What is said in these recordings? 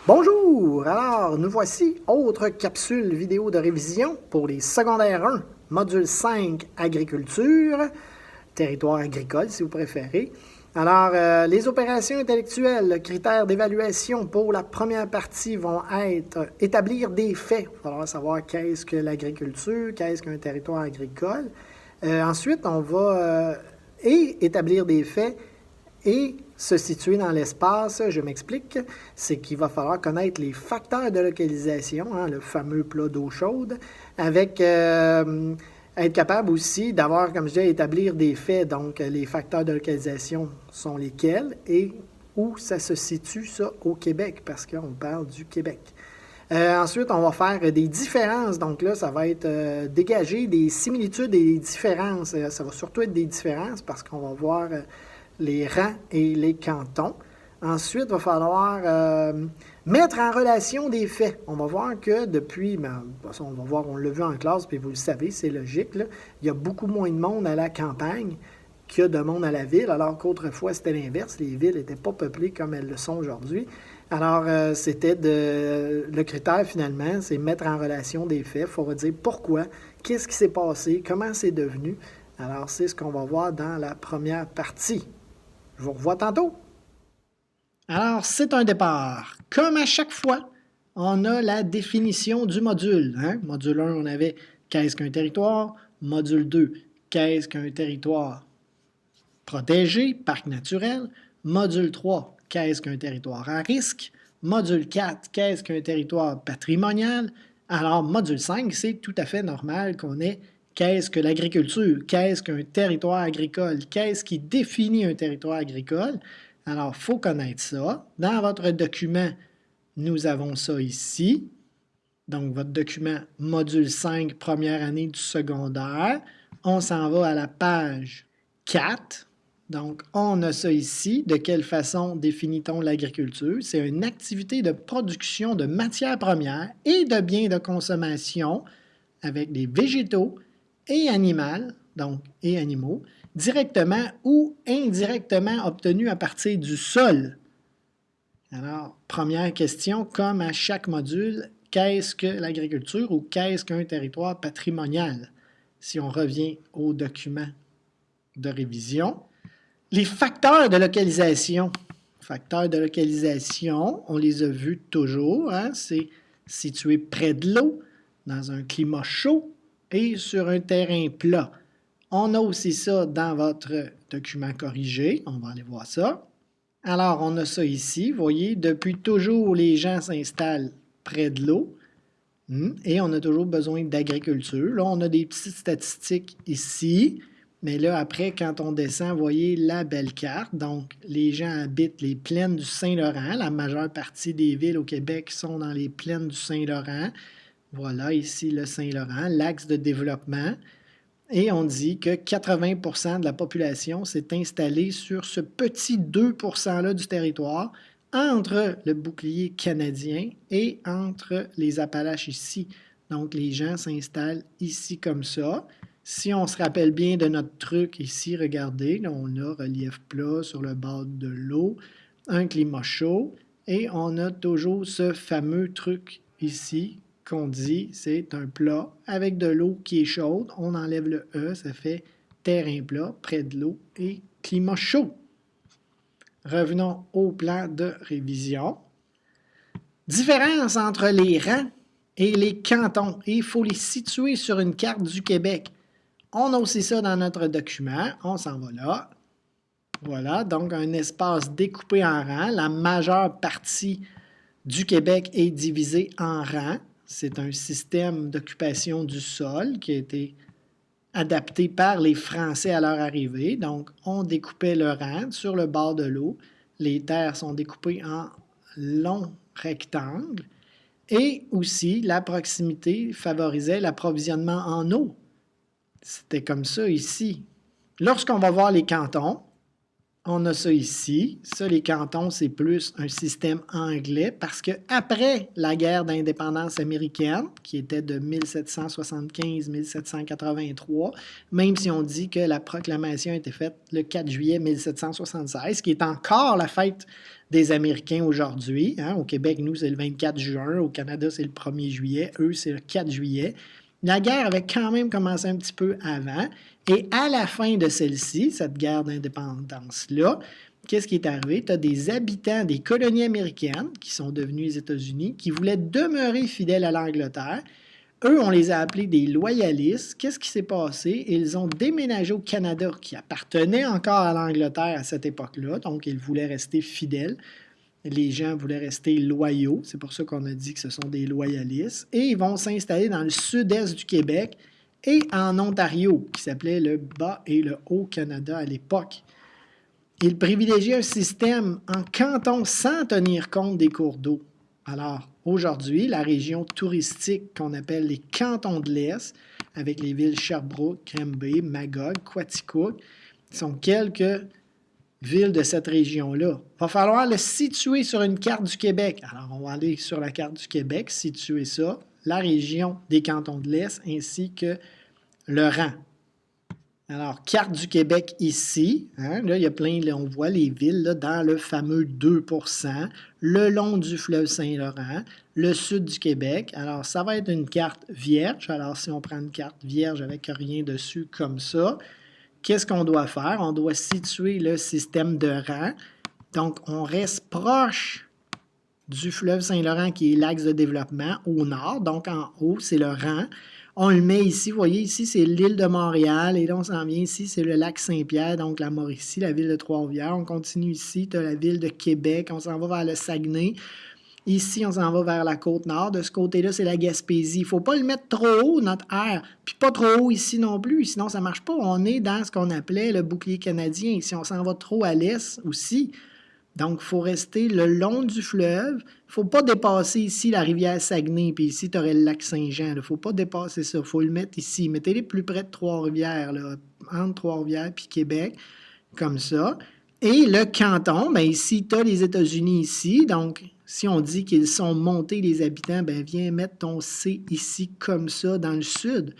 Bonjour! Alors, nous voici, autre capsule vidéo de révision pour les secondaires 1, module 5, agriculture, territoire agricole si vous préférez. Alors, les opérations intellectuelles, critères d'évaluation pour la première partie vont être établir des faits. Il va falloir savoir qu'est-ce que l'agriculture, qu'est-ce qu'un territoire agricole. Ensuite, on va établir des faits et se situer dans l'espace, je m'explique, c'est qu'il va falloir connaître les facteurs de localisation, le fameux plat d'eau chaude, avec être capable aussi d'avoir, comme je disais, établir des faits. Donc, les facteurs de localisation sont lesquels et où ça se situe, ça, au Québec, parce qu'on parle du Québec. Ensuite, on va faire des différences. Donc là, ça va être dégager des similitudes et des différences. Ça va surtout être des différences parce qu'on va voir les rangs et les cantons. Ensuite, il va falloir mettre en relation des faits. On va voir que depuis, on va voir, on l'a vu en classe, puis vous le savez, c'est logique, là, il y a beaucoup moins de monde à la campagne qu'il y a de monde à la ville, alors qu'autrefois, c'était l'inverse. Les villes n'étaient pas peuplées comme elles le sont aujourd'hui. Alors, le critère, finalement, c'est mettre en relation des faits. Il faut dire pourquoi, qu'est-ce qui s'est passé, comment c'est devenu. Alors, c'est ce qu'on va voir dans la première partie. Je vous revois tantôt. Alors, c'est un départ. Comme à chaque fois, on a la définition du module. Module 1, on avait qu'est-ce qu'un territoire. Module 2, qu'est-ce qu'un territoire protégé, parc naturel. Module 3, qu'est-ce qu'un territoire à risque. Module 4, qu'est-ce qu'un territoire patrimonial. Alors, module 5, c'est tout à fait normal qu'on ait qu'est-ce que l'agriculture, qu'est-ce qu'un territoire agricole, qu'est-ce qui définit un territoire agricole. Alors, il faut connaître ça. Dans votre document, nous avons ça ici. Donc, votre document module 5, première année du secondaire. On s'en va à la page 4. Donc, on a ça ici. De quelle façon définit-on l'agriculture? C'est une activité de production de matières premières et de biens de consommation avec des végétaux et animaux, donc et animaux, directement ou indirectement obtenus à partir du sol. Alors, première question, comme à chaque module, qu'est-ce que l'agriculture ou qu'est-ce qu'un territoire patrimonial? Si on revient au document de révision, les facteurs de localisation. Facteurs de localisation, on les a vus toujours, c'est situé près de l'eau, dans un climat chaud et sur un terrain plat. On a aussi ça dans votre document corrigé, on va aller voir ça. Alors, on a ça ici, vous voyez, depuis toujours, les gens s'installent près de l'eau et on a toujours besoin d'agriculture. Là, on a des petites statistiques ici. Mais là, après, quand on descend, vous voyez la belle carte. Donc, les gens habitent les plaines du Saint-Laurent. La majeure partie des villes au Québec sont dans les plaines du Saint-Laurent. Voilà, ici, le Saint-Laurent, l'axe de développement. Et on dit que 80% de la population s'est installée sur ce petit 2%-là du territoire, entre le bouclier canadien et entre les Appalaches ici. Donc, les gens s'installent ici comme ça. Si on se rappelle bien de notre truc ici, regardez, là, on a relief plat sur le bord de l'eau, un climat chaud, et on a toujours ce fameux truc ici qu'on dit, c'est un plat avec de l'eau qui est chaude. On enlève le E, ça fait terrain plat, près de l'eau et climat chaud. Revenons au plan de révision. Différence entre les rangs et les cantons. Et il faut les situer sur une carte du Québec. On a aussi ça dans notre document. On s'en va là. Voilà, donc un espace découpé en rangs. La majeure partie du Québec est divisée en rangs. C'est un système d'occupation du sol qui a été adapté par les Français à leur arrivée. Donc, on découpait le rang sur le bord de l'eau. Les terres sont découpées en longs rectangles. Et aussi, la proximité favorisait l'approvisionnement en eau. C'était comme ça ici. Lorsqu'on va voir les cantons, On a ça ici. Ça, les cantons, c'est plus un système anglais parce qu'après la guerre d'indépendance américaine, qui était de 1775-1783, même si on dit que la proclamation a été faite le 4 juillet 1776, qui est encore la fête des Américains aujourd'hui. Hein? Au Québec, nous, c'est le 24 juin. Au Canada, c'est le 1er juillet. Eux, c'est le 4 juillet. La guerre avait quand même commencé un petit peu avant. Et à la fin de celle-ci, cette guerre d'indépendance-là, qu'est-ce qui est arrivé? Tu as des habitants des colonies américaines qui sont devenus les États-Unis, qui voulaient demeurer fidèles à l'Angleterre. Eux, on les a appelés des loyalistes. Qu'est-ce qui s'est passé? Ils ont déménagé au Canada, qui appartenait encore à l'Angleterre à cette époque-là, donc ils voulaient rester fidèles. Les gens voulaient rester loyaux, c'est pour ça qu'on a dit que ce sont des loyalistes, et ils vont s'installer dans le sud-est du Québec et en Ontario, qui s'appelait le Bas et le Haut-Canada à l'époque. Ils privilégiaient un système en canton sans tenir compte des cours d'eau. Alors, aujourd'hui, la région touristique qu'on appelle les cantons de l'Est, avec les villes Sherbrooke, Granby, Magog, Quaticook, sont quelques ville de cette région-là. Il va falloir le situer sur une carte du Québec. Alors, on va aller sur la carte du Québec, situer ça, la région des cantons de l'Est, ainsi que le rang. Alors, carte du Québec ici. Hein, là, il y a plein, là, on voit les villes là, dans le fameux 2%, le long du fleuve Saint-Laurent, le sud du Québec. Alors, ça va être une carte vierge. Alors, si on prend une carte vierge avec rien dessus comme ça, qu'est-ce qu'on doit faire? On doit situer le système de rang. Donc, on reste proche du fleuve Saint-Laurent qui est l'axe de développement au nord. Donc, en haut, c'est le rang. On le met ici. Vous voyez, ici, c'est l'île de Montréal. Et là, on s'en vient ici, c'est le lac Saint-Pierre, donc la Mauricie, la ville de Trois-Rivières. On continue ici, tu as la ville de Québec. On s'en va vers le Saguenay. Ici, on s'en va vers la Côte-Nord. De ce côté-là, c'est la Gaspésie. Il ne faut pas le mettre trop haut, notre air. Puis pas trop haut ici non plus, sinon ça ne marche pas. On est dans ce qu'on appelait le bouclier canadien. Si on s'en va trop à l'est aussi, donc il faut rester le long du fleuve. Il ne faut pas dépasser ici la rivière Saguenay, puis ici, tu aurais le lac Saint-Jean. Il ne faut pas dépasser ça. Il faut le mettre ici. Mettez-les plus près de Trois-Rivières, là, entre Trois-Rivières puis Québec, comme ça. Et le canton, bien ici, tu as les États-Unis ici, donc si on dit qu'ils sont montés, les habitants, bien, viens mettre ton C ici, comme ça, dans le sud.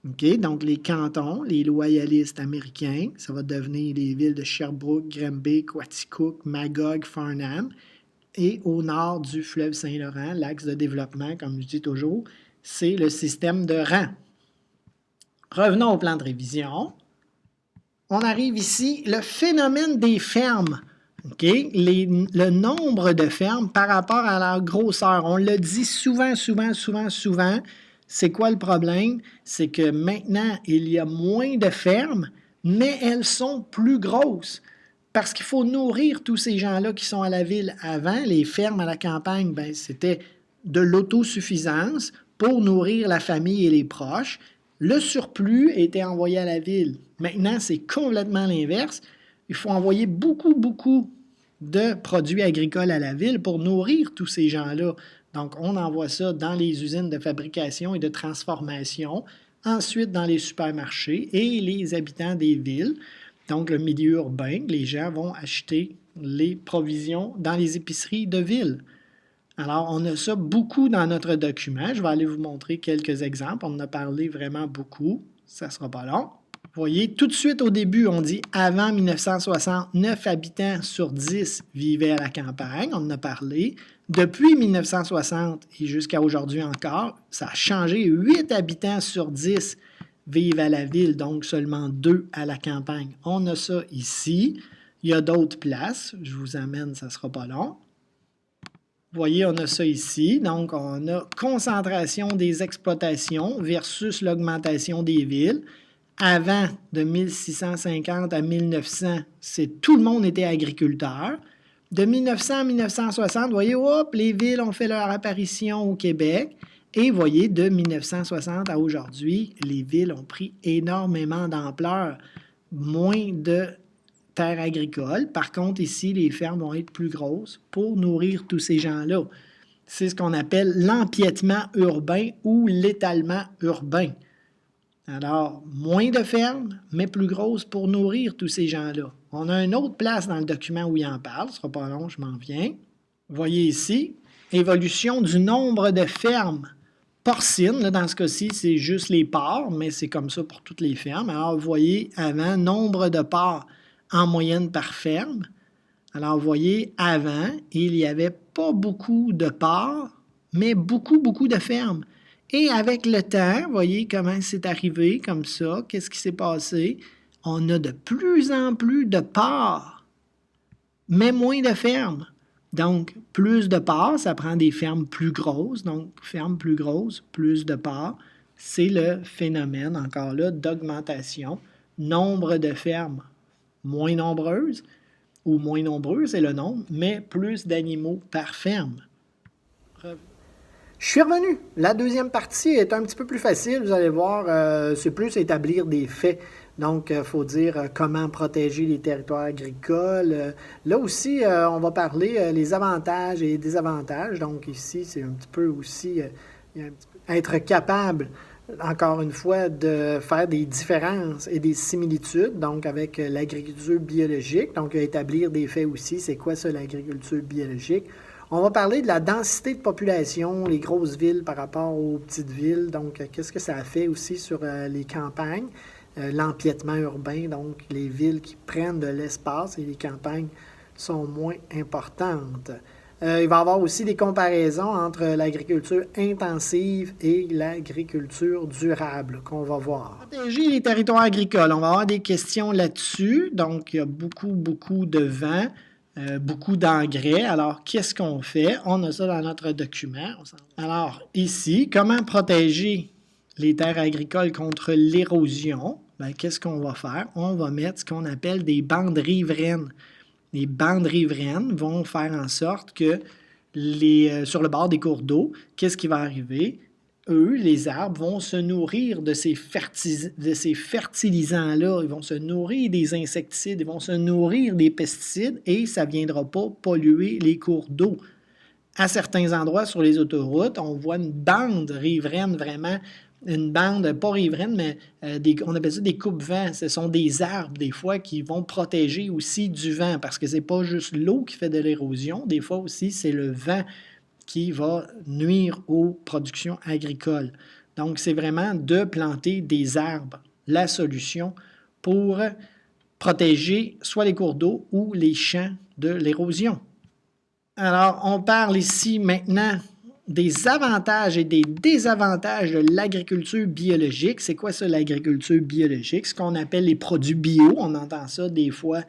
OK? Donc, les cantons, les loyalistes américains, ça va devenir les villes de Sherbrooke, Granby, Quaticook, Magog, Farnham. Et au nord du fleuve Saint-Laurent, l'axe de développement, comme je dis toujours, c'est le système de rang. Revenons au plan de révision. On arrive ici, le phénomène des fermes. Okay? Le nombre de fermes par rapport à leur grosseur. On le dit souvent. C'est quoi le problème? C'est que maintenant, il y a moins de fermes, mais elles sont plus grosses. Parce qu'il faut nourrir tous ces gens-là qui sont à la ville. Avant, les fermes à la campagne, ben, c'était de l'autosuffisance pour nourrir la famille et les proches. Le surplus était envoyé à la ville. Maintenant, c'est complètement l'inverse. Il faut envoyer beaucoup de produits agricoles à la ville pour nourrir tous ces gens-là. Donc, on envoie ça dans les usines de fabrication et de transformation, ensuite dans les supermarchés et les habitants des villes. Donc, le milieu urbain, les gens vont acheter les provisions dans les épiceries de ville. Alors, on a ça beaucoup dans notre document. Je vais aller vous montrer quelques exemples. On en a parlé vraiment beaucoup. Ça ne sera pas long. Vous voyez, tout de suite au début, on dit avant 1960, 9 habitants sur 10 vivaient à la campagne. On en a parlé. Depuis 1960 et jusqu'à aujourd'hui encore, ça a changé. 8 habitants sur 10 vivent à la ville, donc seulement 2 à la campagne. On a ça ici. Il y a d'autres places. Je vous amène, ça ne sera pas long. Vous voyez, on a ça ici. Donc, on a concentration des exploitations versus l'augmentation des villes. Avant, de 1650 à 1900, tout le monde était agriculteur. De 1900 à 1960, vous voyez, hop, les villes ont fait leur apparition au Québec. Et vous voyez, de 1960 à aujourd'hui, les villes ont pris énormément d'ampleur. Moins de terres agricoles. Par contre, ici, les fermes vont être plus grosses pour nourrir tous ces gens-là. C'est ce qu'on appelle l'empiètement urbain ou l'étalement urbain. Alors, moins de fermes, mais plus grosses pour nourrir tous ces gens-là. On a une autre place dans le document où il en parle, ce ne sera pas long, je m'en viens. Vous voyez ici, évolution du nombre de fermes porcines. Là, dans ce cas-ci, c'est juste les porcs, mais c'est comme ça pour toutes les fermes. Alors, vous voyez, avant, nombre de porcs en moyenne par ferme. Alors, vous voyez, avant, il n'y avait pas beaucoup de porcs, mais beaucoup, beaucoup de fermes. Et avec le temps, vous voyez comment c'est arrivé comme ça, qu'est-ce qui s'est passé? On a de plus en plus de porcs, mais moins de fermes. Donc, plus de porcs, ça prend des fermes plus grosses. Donc, fermes plus grosses, plus de porcs. C'est le phénomène, encore là, d'augmentation. Nombre de fermes moins nombreuses, ou moins nombreux, c'est le nombre, mais plus d'animaux par ferme. Je suis revenu. La deuxième partie est un petit peu plus facile. Vous allez voir, c'est plus établir des faits. Donc, il faut dire comment protéger les territoires agricoles. Là aussi, on va parler les avantages et les désavantages. Donc, ici, c'est un petit peu aussi être capable, encore une fois, de faire des différences et des similitudes, donc avec l'agriculture biologique. Donc, établir des faits aussi. C'est quoi ça, l'agriculture biologique? On va parler de la densité de population, les grosses villes par rapport aux petites villes. Donc, qu'est-ce que ça a fait aussi sur les campagnes? L'empiètement urbain, donc les villes qui prennent de l'espace et les campagnes sont moins importantes. Il va y avoir aussi des comparaisons entre l'agriculture intensive et l'agriculture durable qu'on va voir. Protéger les territoires agricoles, on va avoir des questions là-dessus. Donc, il y a beaucoup de vent. Beaucoup d'engrais. Alors, qu'est-ce qu'on fait? On a ça dans notre document. Alors, ici, comment protéger les terres agricoles contre l'érosion? Bien, qu'est-ce qu'on va faire? On va mettre ce qu'on appelle des bandes riveraines. Les bandes riveraines vont faire en sorte que sur le bord des cours d'eau, qu'est-ce qui va arriver? Eux, les arbres, vont se nourrir de ces fertilisants-là. Ils vont se nourrir des insecticides, ils vont se nourrir des pesticides et ça ne viendra pas polluer les cours d'eau. À certains endroits sur les autoroutes, on voit une bande riveraine, vraiment, une bande, pas riveraine, mais on appelle ça des coupe-vents. Ce sont des arbres, des fois, qui vont protéger aussi du vent parce que ce n'est pas juste l'eau qui fait de l'érosion. Des fois aussi, c'est le vent qui va nuire aux productions agricoles. Donc, c'est vraiment de planter des arbres, la solution pour protéger soit les cours d'eau ou les champs de l'érosion. Alors, on parle ici maintenant des avantages et des désavantages de l'agriculture biologique. C'est quoi ça, l'agriculture biologique? Ce qu'on appelle les produits bio. On entend ça des fois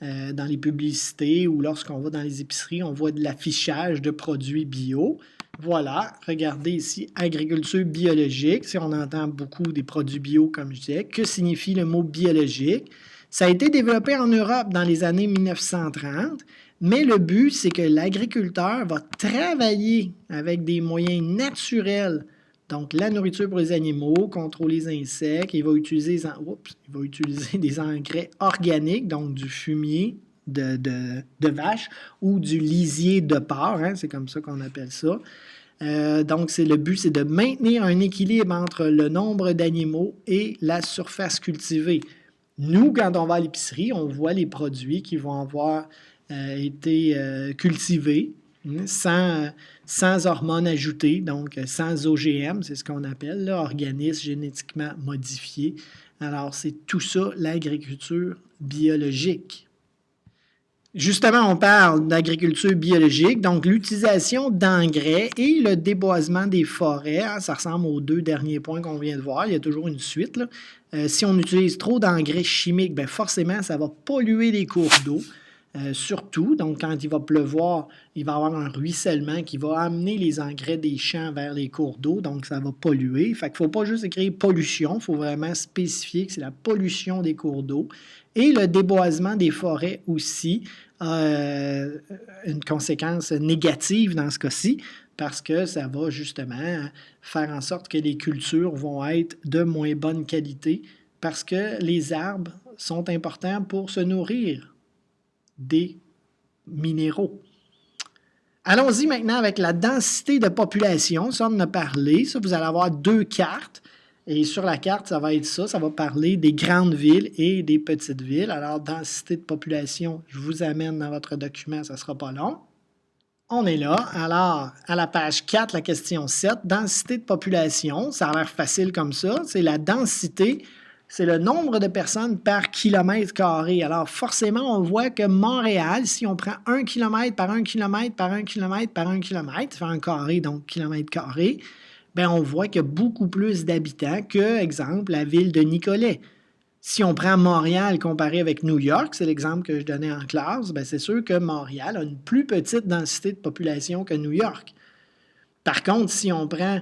dans les publicités ou lorsqu'on va dans les épiceries, on voit de l'affichage de produits bio. Voilà, regardez ici, agriculture biologique. Si on entend beaucoup des produits bio, comme je disais, que signifie le mot biologique? Ça a été développé en Europe dans les années 1930. Mais le but, c'est que l'agriculteur va travailler avec des moyens naturels, donc la nourriture pour les animaux, contrôler les insectes, il va utiliser des engrais organiques, donc du fumier de vache ou du lisier de porc, hein, c'est comme ça qu'on appelle ça. Donc, le but, c'est de maintenir un équilibre entre le nombre d'animaux et la surface cultivée. Nous, quand on va à l'épicerie, on voit les produits qui vont avoir été cultivés sans hormones ajoutées, donc sans OGM, c'est ce qu'on appelle, là, organismes génétiquement modifiés. Alors, c'est tout ça, l'agriculture biologique. Justement, on parle d'agriculture biologique, donc l'utilisation d'engrais et le déboisement des forêts. Hein, ça ressemble aux deux derniers points qu'on vient de voir. Il y a toujours une suite, là. Si on utilise trop d'engrais chimiques, bien forcément, ça va polluer les cours d'eau. Surtout, donc quand il va pleuvoir, il va y avoir un ruissellement qui va amener les engrais des champs vers les cours d'eau, donc ça va polluer. Fait qu'il ne faut pas juste écrire pollution, il faut vraiment spécifier que c'est la pollution des cours d'eau. Et le déboisement des forêts aussi a une conséquence négative dans ce cas-ci, parce que ça va justement faire en sorte que les cultures vont être de moins bonne qualité, parce que les arbres sont importants pour se nourrir des minéraux. Allons-y maintenant avec la densité de population. Ça, on en a parlé. Ça, vous allez avoir deux cartes. Et sur la carte, ça va être ça. Ça va parler des grandes villes et des petites villes. Alors, densité de population, je vous amène dans votre document, ça ne sera pas long. On est là. Alors, à la page 4, la question 7, densité de population, ça a l'air facile comme ça. C'est la densité, c'est le nombre de personnes par kilomètre carré. Alors, forcément, on voit que Montréal, si on prend 1 km par 1 km par 1 km par 1 km, fait un carré, donc kilomètre carré, bien, on voit qu'il y a beaucoup plus d'habitants que, exemple, la ville de Nicolet. Si on prend Montréal comparé avec New York, c'est l'exemple que je donnais en classe, bien, c'est sûr que Montréal a une plus petite densité de population que New York. Par contre, si on prend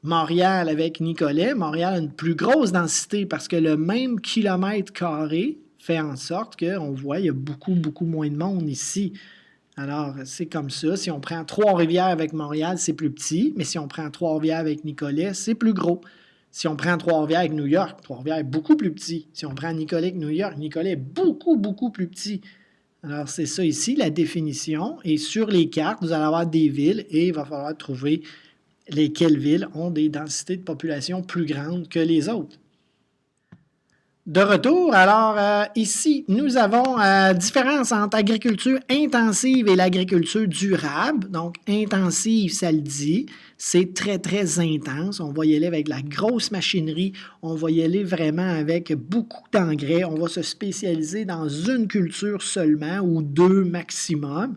Montréal avec Nicolet, Montréal a une plus grosse densité parce que le même kilomètre carré fait en sorte qu'on voit qu'il y a beaucoup, beaucoup moins de monde ici. Alors, c'est comme ça. Si on prend Trois-Rivières avec Montréal, c'est plus petit, mais si on prend Trois-Rivières avec Nicolet, c'est plus gros. Si on prend Trois-Rivières avec New York, Trois-Rivières est beaucoup plus petit. Si on prend Nicolet avec New York, Nicolet est beaucoup, beaucoup plus petit. Alors, c'est ça ici, la définition. Et sur les cartes, vous allez avoir des villes et il va falloir trouver lesquelles villes ont des densités de population plus grandes que les autres. De retour, alors ici, nous avons différence entre agriculture intensive et l'agriculture durable. Donc, intensive, ça le dit, c'est très, très intense. On va y aller avec la grosse machinerie, on va y aller vraiment avec beaucoup d'engrais. On va se spécialiser dans une culture seulement ou deux maximum.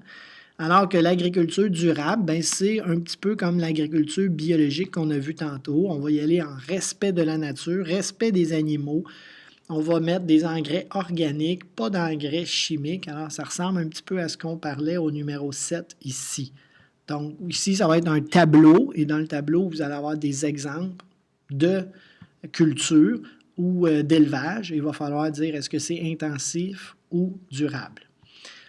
Alors que l'agriculture durable, ben, c'est un petit peu comme l'agriculture biologique qu'on a vu tantôt. On va y aller en respect de la nature, respect des animaux. On va mettre des engrais organiques, pas d'engrais chimiques. Alors, ça ressemble un petit peu à ce qu'on parlait au numéro 7 ici. Donc, ici, ça va être un tableau. Et dans le tableau, vous allez avoir des exemples de culture ou d'élevage. Il va falloir dire est-ce que c'est intensif ou durable.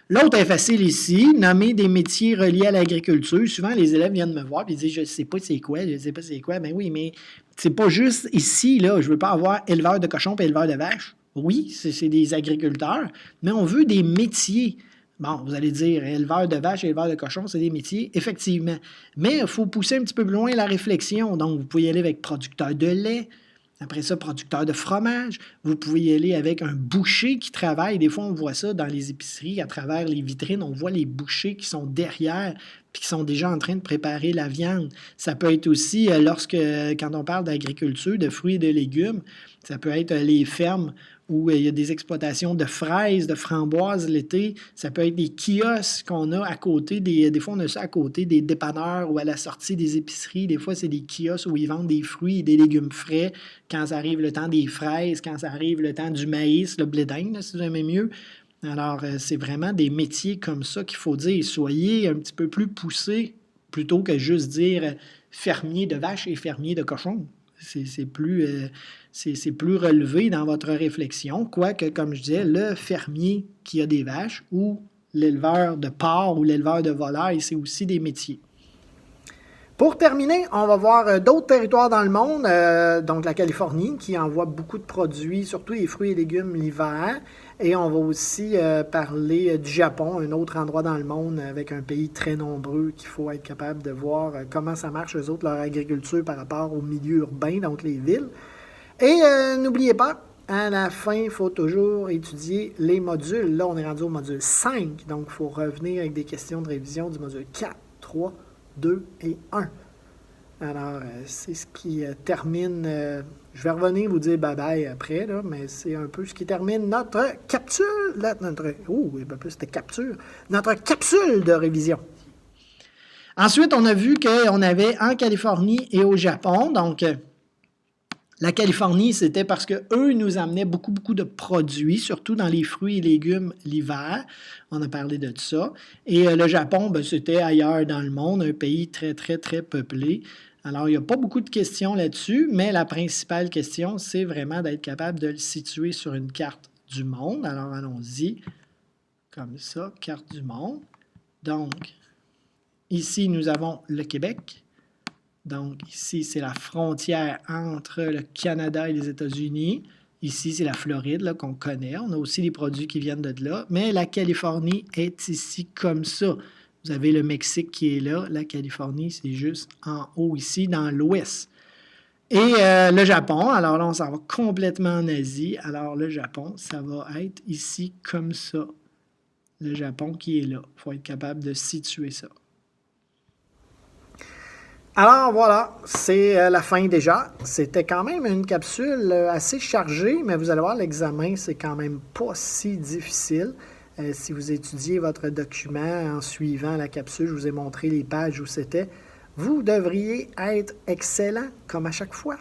L'autre est facile ici, nommer des métiers reliés à l'agriculture. Souvent, les élèves viennent me voir et disent « Je ne sais pas c'est quoi, je ne sais pas c'est quoi. » Ben oui, mais c'est pas juste ici, là. Je ne veux pas avoir éleveur de cochons et éleveur de vaches. Oui, c'est des agriculteurs, mais on veut des métiers. Bon, vous allez dire, éleveur de vaches et éleveur de cochons, c'est des métiers, effectivement. Mais il faut pousser un petit peu plus loin la réflexion. Donc, vous pouvez y aller avec producteur de lait. Après ça, producteur de fromage. Vous pouvez y aller avec un boucher qui travaille. Des fois, on voit ça dans les épiceries, à travers les vitrines. On voit les bouchers qui sont derrière puis qui sont déjà en train de préparer la viande. Ça peut être aussi, quand on parle d'agriculture, de fruits et de légumes, ça peut être les fermes où il y a des exploitations de fraises, de framboises l'été. Ça peut être des kiosques qu'on a à côté, des fois on a ça à côté des dépanneurs ou à la sortie des épiceries. Des fois, c'est des kiosques où ils vendent des fruits et des légumes frais quand ça arrive le temps des fraises, quand ça arrive le temps du maïs, le blé d'Inde, si vous aimez mieux. Alors, c'est vraiment des métiers comme ça qu'il faut dire. Soyez un petit peu plus poussés plutôt que juste dire fermier de vaches et fermier de cochons. C'est plus relevé dans votre réflexion, quoique, comme je disais, le fermier qui a des vaches ou l'éleveur de porcs ou l'éleveur de volailles, c'est aussi des métiers. Pour terminer, on va voir d'autres territoires dans le monde, donc la Californie qui envoie beaucoup de produits, surtout les fruits et légumes l'hiver. Et on va aussi parler du Japon, un autre endroit dans le monde avec un pays très nombreux qu'il faut être capable de voir comment ça marche, eux autres, leur agriculture par rapport au milieu urbain, donc les villes. Et n'oubliez pas, à la fin, il faut toujours étudier les modules. Là, on est rendu au module 5, donc il faut revenir avec des questions de révision du module 4, 3, 2 et 1. Alors, c'est ce qui termine... je vais revenir vous dire bye-bye après, là, mais c'est un peu ce qui termine notre capsule... Notre capsule de révision. Ensuite, on a vu qu'on avait en Californie et au Japon, donc... La Californie, c'était parce qu'eux nous amenaient beaucoup, beaucoup de produits, surtout dans les fruits et légumes l'hiver. On a parlé de ça. Et le Japon, ben, c'était ailleurs dans le monde, un pays très, très, très peuplé. Alors, il n'y a pas beaucoup de questions là-dessus, mais la principale question, c'est vraiment d'être capable de le situer sur une carte du monde. Alors, allons-y, comme ça, carte du monde. Donc, ici, nous avons le Québec. Donc, ici, c'est la frontière entre le Canada et les États-Unis. Ici, c'est la Floride là, qu'on connaît. On a aussi des produits qui viennent de là. Mais la Californie est ici comme ça. Vous avez le Mexique qui est là. La Californie, c'est juste en haut ici, dans l'ouest. Et le Japon, alors là, on s'en va complètement en Asie. Alors le Japon, ça va être ici comme ça. Le Japon qui est là. Il faut être capable de situer ça. Alors voilà, c'est la fin déjà. C'était quand même une capsule assez chargée, mais vous allez voir, l'examen, c'est quand même pas si difficile. Si vous étudiez votre document en suivant la capsule, je vous ai montré les pages où c'était, vous devriez être excellent comme à chaque fois.